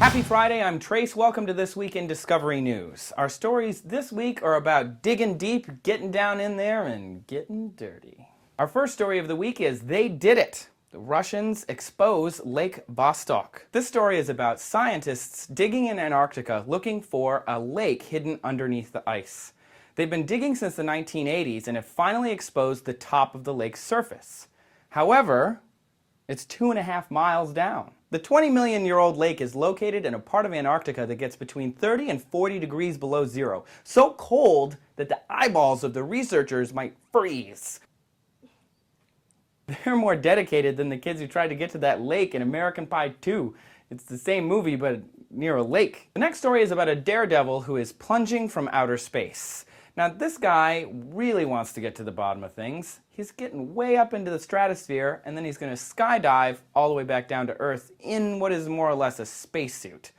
Happy Friday, I'm Trace. Welcome to This Week in Discovery News. Our stories this week are about digging deep, getting down in there, and getting dirty. Our first story of the week is They Did It! The Russians expose Lake Vostok. This story is about scientists digging in Antarctica looking for a lake hidden underneath the ice. They've been digging since the 1980s and have finally exposed the top of the lake's surface. However, it's 2.5 miles down. The 20-million-year-old lake is located in a part of Antarctica that gets between 30 and 40 degrees below zero, so cold that the eyeballs of the researchers might freeze. They're more dedicated than the kids who tried to get to that lake in American Pie 2. It's the same movie, but near a lake. The next story is about a daredevil who is plunging from outer space. Now, this guy really wants to get to the bottom of things. He's getting way up into the stratosphere, and then he's going to skydive all the way back down to Earth in what is more or less a spacesuit.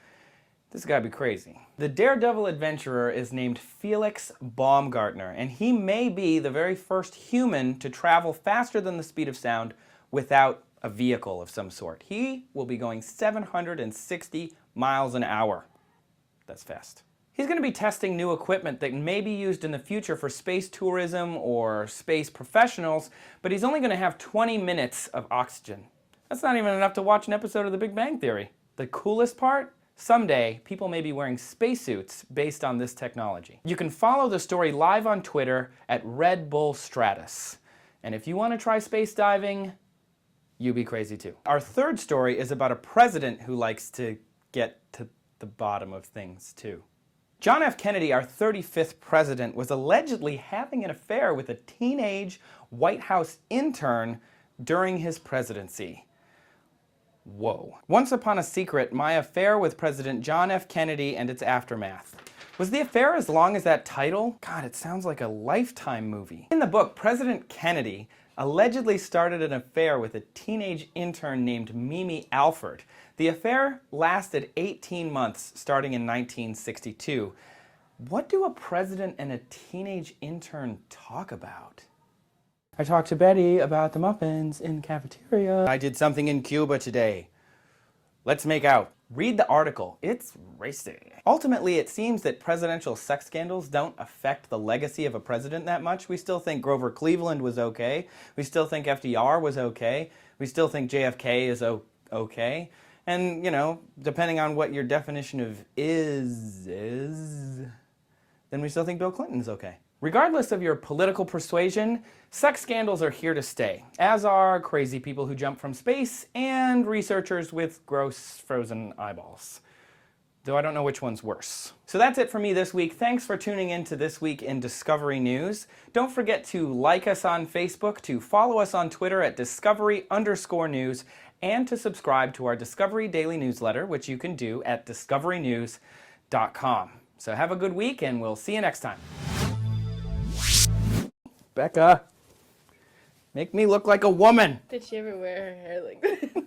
This has got to be crazy. The daredevil adventurer is named Felix Baumgartner, and he may be the very first human to travel faster than the speed of sound without a vehicle of some sort. He will be going 760 miles an hour. That's fast. He's going to be testing new equipment that may be used in the future for space tourism or space professionals, but he's only going to have 20 minutes of oxygen. That's not even enough to watch an episode of The Big Bang Theory. The coolest part? Someday, people may be wearing spacesuits based on this technology. You can follow the story live on Twitter at Red Bull Stratus. And if you want to try space diving, you be crazy too. Our third story is about a president who likes to get to the bottom of things too. John F. Kennedy, our 35th president, was allegedly having an affair with a teenage White House intern during his presidency. Whoa. Once Upon a Secret, My Affair with President John F. Kennedy and Its Aftermath. Was the affair as long as that title? God, it sounds like a Lifetime movie. In the book, President Kennedy allegedly started an affair with a teenage intern named Mimi Alford. The affair lasted 18 months, starting in 1962. What do a president and a teenage intern talk about? I talked to Betty about the muffins in the cafeteria. I did something in Cuba today. Let's make out. Read the article. It's racy. Ultimately, it seems that presidential sex scandals don't affect the legacy of a president that much. We still think Grover Cleveland was okay. We still think FDR was okay. We still think JFK is okay. And, you know, depending on what your definition of is, then we still think Bill Clinton's okay. Regardless of your political persuasion, sex scandals are here to stay, as are crazy people who jump from space and researchers with gross frozen eyeballs. Though I don't know which one's worse. So that's it for me this week. Thanks for tuning in to This Week in Discovery News. Don't forget to like us on Facebook, to follow us on Twitter at Discovery_News, and to subscribe to our Discovery Daily Newsletter, which you can do at discoverynews.com. So have a good week, and we'll see you next time. Becca, make me look like a woman. Did she ever wear her hair like that?